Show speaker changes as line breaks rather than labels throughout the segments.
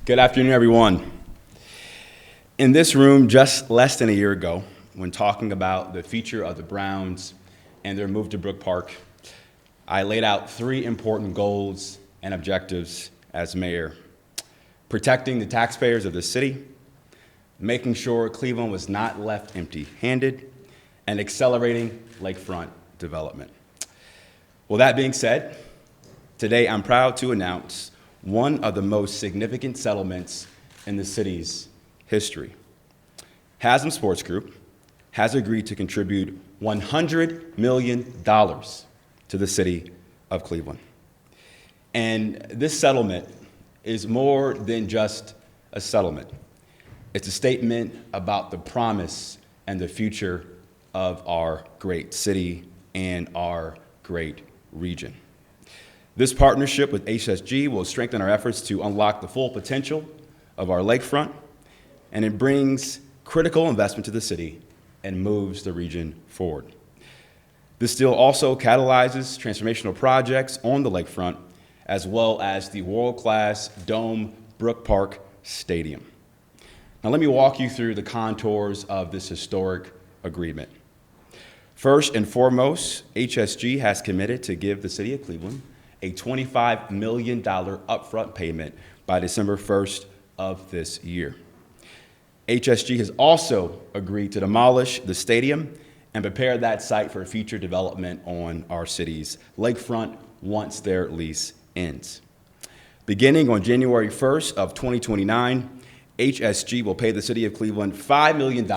Good afternoon, everyone. In this room just less than a year ago, when talking about the future of the Browns and their move to Brook Park, I laid out three important goals and objectives as mayor: protecting the taxpayers of the city, making sure Cleveland was not left empty-handed, and accelerating lakefront development. Well, that being said, today I'm proud to announce one of the most significant settlements in the city's history. Haslam Sports Group has agreed to contribute $100 million to the city of Cleveland. And this settlement is more than just a settlement. It's a statement about the promise and the future of our great city and our great region. This partnership with HSG will strengthen our efforts to unlock the full potential of our lakefront, and it brings critical investment to the city and moves the region forward. This deal also catalyzes transformational projects on the lakefront, as well as the world-class Dome Brook Park Stadium. Now let me walk you through the contours of this historic agreement. First and foremost, HSG has committed to give the city of Cleveland a $25 million upfront payment by December 1st of this year. HSG has also agreed to demolish the stadium and prepare that site for future development on our city's lakefront once their lease ends. Beginning on January 1st of 2029, HSG will pay the city of Cleveland $5 million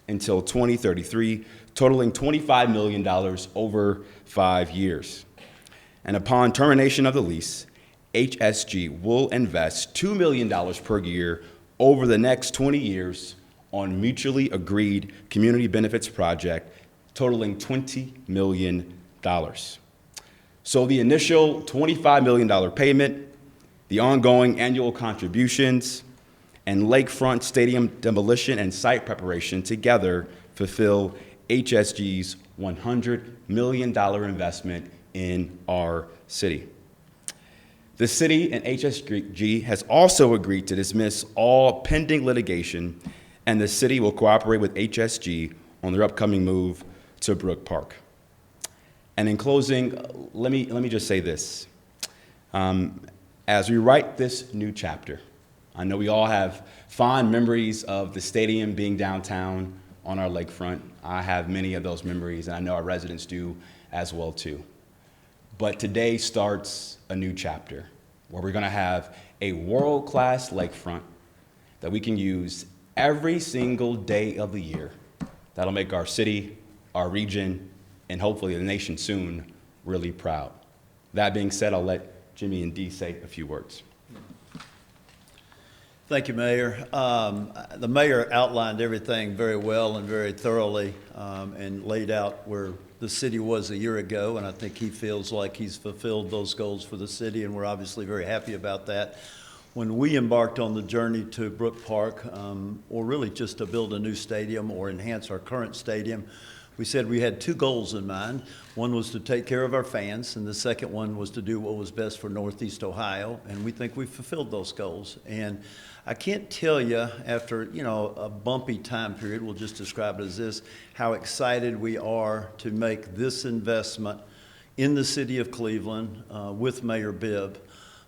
until 2033, totaling $25 million over 5 years. And upon termination of the lease, HSG will invest $2 million per year over the next 20 years on mutually agreed community benefits project totaling $20 million. So the initial $25 million payment, the ongoing annual contributions, and lakefront stadium demolition and site preparation together fulfill HSG's $100 million investment in our city. The city and HSG has also agreed to dismiss all pending litigation, and the city will cooperate with HSG on their upcoming move to Brook Park. And in closing, let me just say this. As we write this new chapter, I know we all have fond memories of the stadium being downtown on our lakefront. I have many of those memories, and I know our residents do as well too. But today starts a new chapter where we're going to have a world-class lakefront that we can use every single day of the year. That'll make our city, our region, and hopefully the nation soon really proud. That being said, I'll let Jimmy and Dee say a few words.
Thank you, Mayor. The mayor outlined everything very well and very thoroughly and laid out where the city was a year ago, and I think he feels like he's fulfilled those goals for the city, and we're obviously very happy about that. When we embarked on the journey to Brook Park, or really just to build a new stadium or enhance our current stadium, we said we had two goals in mind. One was to take care of our fans, and the second one was to do what was best for Northeast Ohio, and we think we've fulfilled those goals. And I can't tell you, after a bumpy time period, we'll just describe it as this, how excited we are to make this investment in the city of Cleveland with Mayor Bibb.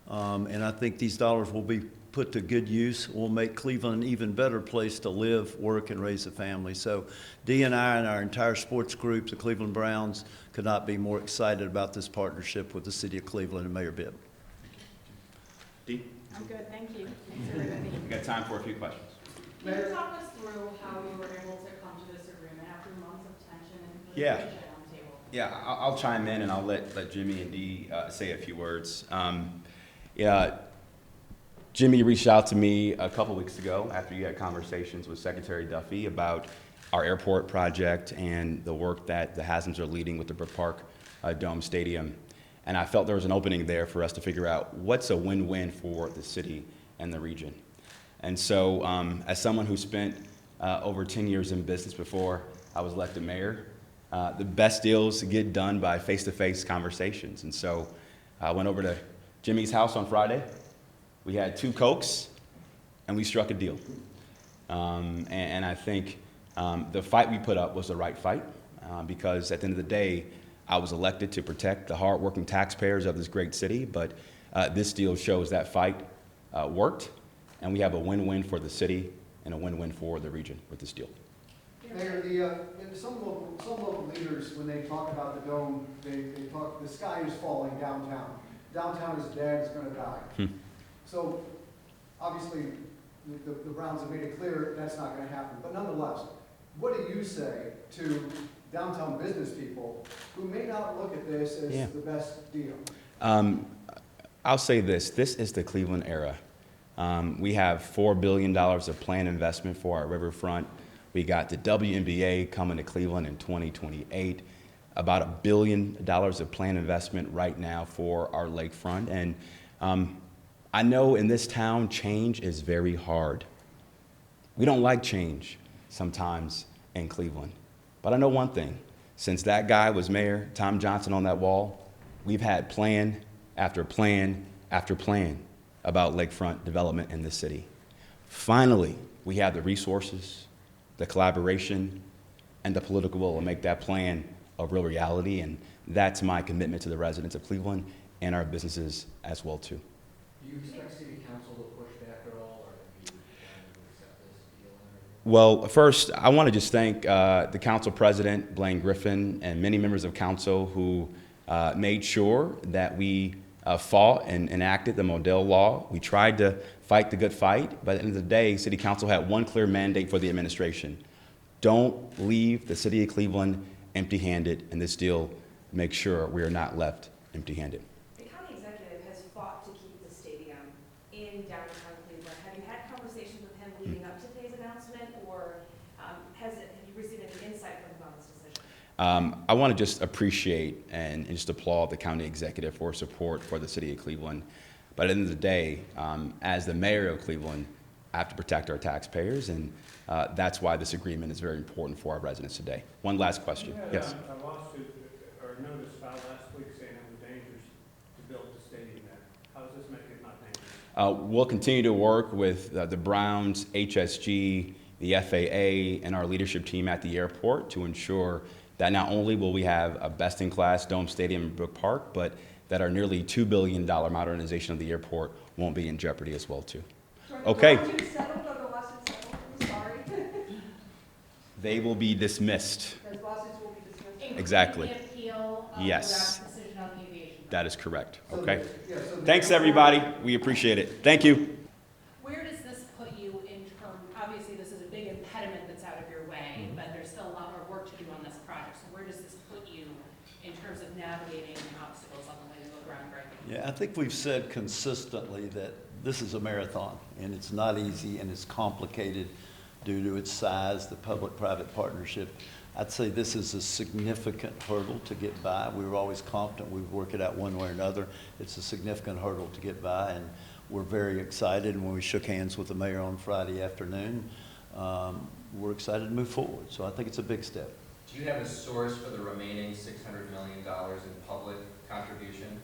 And I think these dollars will be put to good use. Will make Cleveland an even better place to live, work, and raise a family. So Dee and I and our entire sports group, the Cleveland Browns, could not be more excited about this partnership with the city of Cleveland and Mayor Bibb.
Dee?
I'm good, thank you. Thanks, everybody.
We got time for a few questions.
Can you talk us through how you were able to come to this agreement after months of tension and
Yeah.
negotiation on the table?
Yeah, I'll chime in and I'll let Jimmy and Dee say a few words. Jimmy reached out to me a couple weeks ago after you had conversations with Secretary Duffy about our airport project and the work that the Haslams are leading with the Brook Park Dome Stadium. And I felt there was an opening there for us to figure out what's a win-win for the city and the region. And so as someone who spent over 10 years in business before I was elected mayor, the best deals get done by face-to-face conversations. And so I went over to Jimmy's house on Friday. We had 2 Cokes and we struck a deal. And I think the fight we put up was the right fight, because at the end of the day, I was elected to protect the hardworking taxpayers of this great city, but this deal shows that fight worked, and we have a win-win for the city and a win-win for the region with this deal.
Mayor, some local leaders, when they talk about the dome, they talk, the sky is falling downtown. Downtown is dead, it's gonna die. So, obviously, the Browns have made it clear that's not gonna happen. But nonetheless, what do you say to downtown business people who may not look at this as the best deal?
I'll say this is the Cleveland era. We have $4 billion of planned investment for our riverfront. We got the WNBA coming to Cleveland in 2028, about $1 billion of planned investment right now for our lakefront. And I know in this town, change is very hard. We don't like change sometimes in Cleveland. But I know one thing, since that guy was mayor, Tom Johnson on that wall, we've had plan after plan after plan about lakefront development in this city. Finally, we have the resources, the collaboration, and the political will to make that plan a real reality, and that's my commitment to the residents of Cleveland and our businesses as well, too.
Do you expect city council to push back at all, or do you accept this deal?
Well, first, I want to just thank the council president, Blaine Griffin, and many members of council who made sure that we fought and enacted the Modell Law. We tried to fight the good fight, but at the end of the day, City Council had one clear mandate for the administration. Don't leave the city of Cleveland empty-handed, and this deal makes sure we are not left empty-handed.
The county executive has fought to keep the stadium in downtown Cleveland. Have you had conversations with him leading up to today's announcement, or have you received any insight from him on this decision?
I want to just appreciate and just applaud the county executive for support for the city of Cleveland. But at the end of the day, as the mayor of Cleveland, I have to protect our taxpayers, and that's why this agreement is very important for our residents today. One last question. Yes.
A lawsuit or notice filed last week saying it was dangerous to build the stadium there. How does this make it not dangerous?
We'll continue to work with the Browns, HSG, the FAA, and our leadership team at the airport to ensure that not only will we have a best-in-class dome stadium in Brook Park, but that our nearly $2 billion modernization of the airport won't be in jeopardy as well, too. Okay.
Are the settled, or the lawsuits settled? I'm sorry.
They will be dismissed.
Those lawsuits will be dismissed.
Exactly.
The appeal of
Yes.
the decision on the aviation.
That is correct.
So
Okay.
so
Thanks, everybody. We appreciate it. Thank you.
Where does this put you in terms, obviously this is a big impediment that's out of your way, but there's still a lot more work to do on this project. So where does this put you in terms of navigating obstacles on the way to a groundbreaking?
Yeah, I think we've said consistently that this is a marathon, and it's not easy, and it's complicated due to its size, the public-private partnership. I'd say this is a significant hurdle to get by. We were always confident we'd work it out one way or another. It's a significant hurdle to get by, and we're very excited. And when we shook hands with the mayor on Friday afternoon, we're excited to move forward. So I think it's a big step.
Do you have a source for the remaining $600 million in public contribution?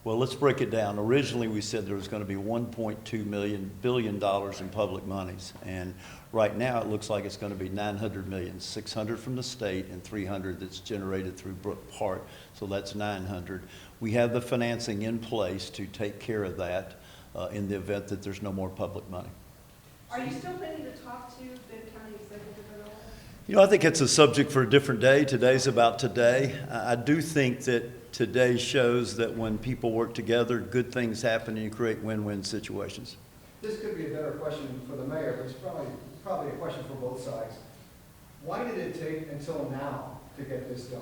Well, let's break it down. Originally, we said there was going to be $1.2 billion in public monies. And right now, it looks like it's going to be $900 million, $600 from the state and $300 that's generated through Brook Park. So that's $900. We have the financing in place to take care of that in the event that there's no more public money.
Are you still planning to talk to Bibb County Executive at all?
You know, I think it's a subject for a different day. Today's about today. I do think that today shows that when people work together, good things happen and you create win-win situations.
This could be a better question for the mayor, but it's probably a question for both sides. Why did it take until now to get this done?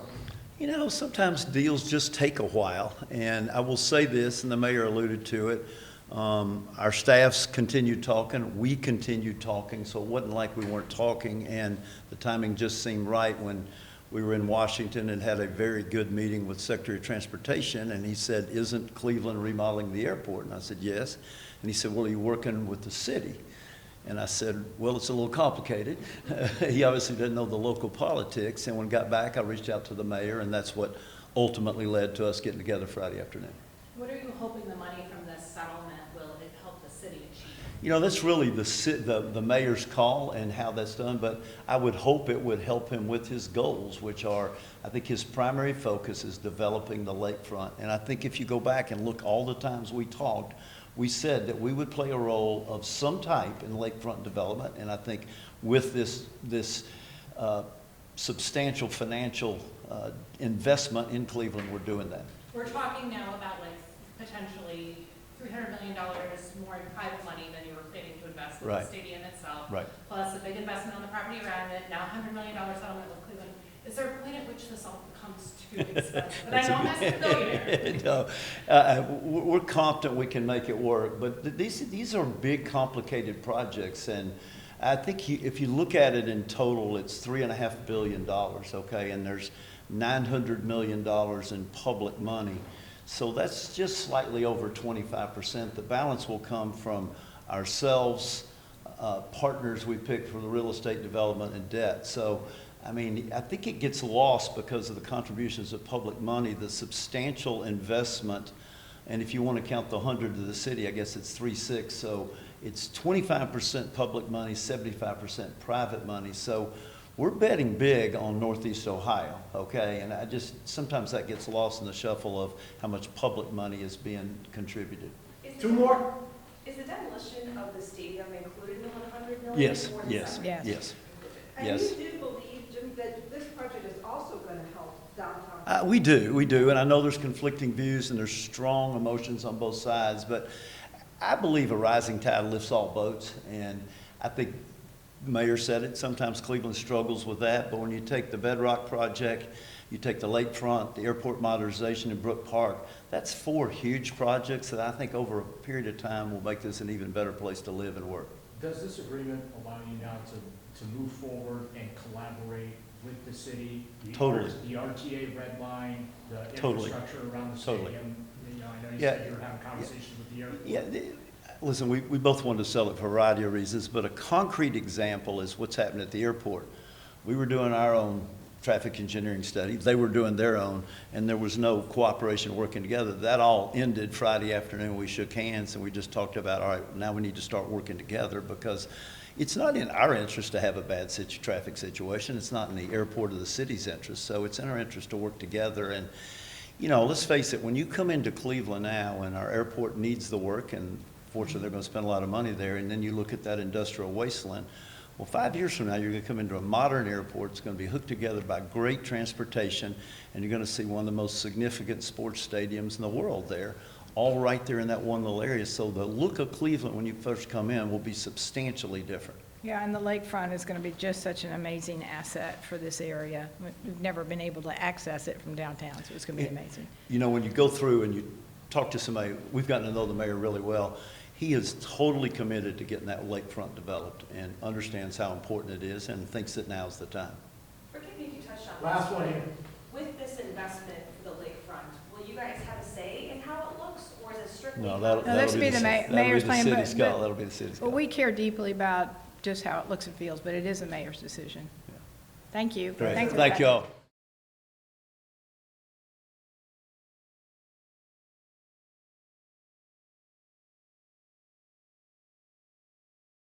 You know, sometimes deals just take a while, and I will say this, and the mayor alluded to it, our staffs continued talking, we continued talking, so it wasn't like we weren't talking, and the timing just seemed right when we were in Washington and had a very good meeting with Secretary of Transportation, and he said, isn't Cleveland remodeling the airport? And I said, yes. And he said, well, are you working with the city? And I said, well, it's a little complicated. He obviously didn't know the local politics, and when I got back, I reached out to the mayor, and that's what ultimately led to us getting together Friday afternoon.
What are you hoping the money from this settlement will help the city achieve?
You know, that's really the mayor's call and how that's done, but I would hope it would help him with his goals, which are, I think his primary focus is developing the lakefront. And I think if you go back and look all the times we talked, we said that we would play a role of some type in lakefront development. And I think with this substantial financial investment in Cleveland, we're doing that.
We're talking now about like potentially $300 million more in private money than you were planning to invest in the
Right.
stadium itself.
Right.
Plus a big investment on the property around it, now $100 million settlement with Cleveland. Is there a point at which this all becomes too expensive? And I know I'm asking a billionaire.
No, we're confident we can make it work, but these are big, complicated projects, and I think if you look at it in total, it's $3.5 billion, okay, and there's $900 million in public money. So that's just slightly over 25%. The balance will come from ourselves, partners we picked for the real estate development and debt. So, I mean, I think it gets lost because of the contributions of public money, the substantial investment, and if you want to count the 100 to the city, I guess it's 3.6. So it's 25% public money, 75% private money. So we're betting big on Northeast Ohio, okay? And sometimes that gets lost in the shuffle of how much public money is being contributed.
Two more? Is the demolition of the stadium included in the 100 million?
Yes,
or the
yes,
700?
yes.
And
Yes.
you do believe, Jim, that this project is also going to help downtown?
We do, and I know there's conflicting views and there's strong emotions on both sides, but I believe a rising tide lifts all boats, and I think the mayor said it, sometimes Cleveland struggles with that, but when you take the Bedrock project, you take the lakefront, the airport modernization in Brook Park, that's 4 huge projects that I think over a period of time will make this an even better place to live and work.
Does this agreement allow you now to move forward and collaborate with the city?
Totally.
The RTA red line, the
Totally.
infrastructure around the
Totally.
stadium? You know, I know you
Yeah.
said you were having conversations with the airport.
Yeah, listen, we both wanted to sell it for a variety of reasons, but a concrete example is what's happened at the airport. We were doing our own traffic engineering study. They were doing their own, and there was no cooperation working together. That all ended Friday afternoon. We shook hands, and we just talked about, all right, now we need to start working together because it's not in our interest to have a bad traffic situation. It's not in the airport or the city's interest. So it's in our interest to work together. And, you know, let's face it, when you come into Cleveland now and our airport needs the work, and fortunately they're going to spend a lot of money there, and then you look at that industrial wasteland, well, 5 years from now, you're going to come into a modern airport. It's going to be hooked together by great transportation, and you're going to see one of the most significant sports stadiums in the world there, all right there in that one little area. So the look of Cleveland when you first come in will be substantially different.
Yeah, and the lakefront is going to be just such an amazing asset for this area. We've never been able to access it from downtown, so it's going to be amazing.
You know, when you go through and you talk to somebody, we've gotten to know the mayor really well. He is totally committed to getting that lakefront developed and understands how important it is and thinks that now's the time.
Forgive me if you touched on this.
Last one here.
With this investment for the lakefront, will you guys have a say in how it looks, or is it strictly?
No,
No, that's be the mayor's plan,
City's call.
but
That'll be the city's call.
we care deeply about just how it looks and feels, but it is the mayor's decision. Thank you.
Great.
Thanks,
Thank you
everybody.
all.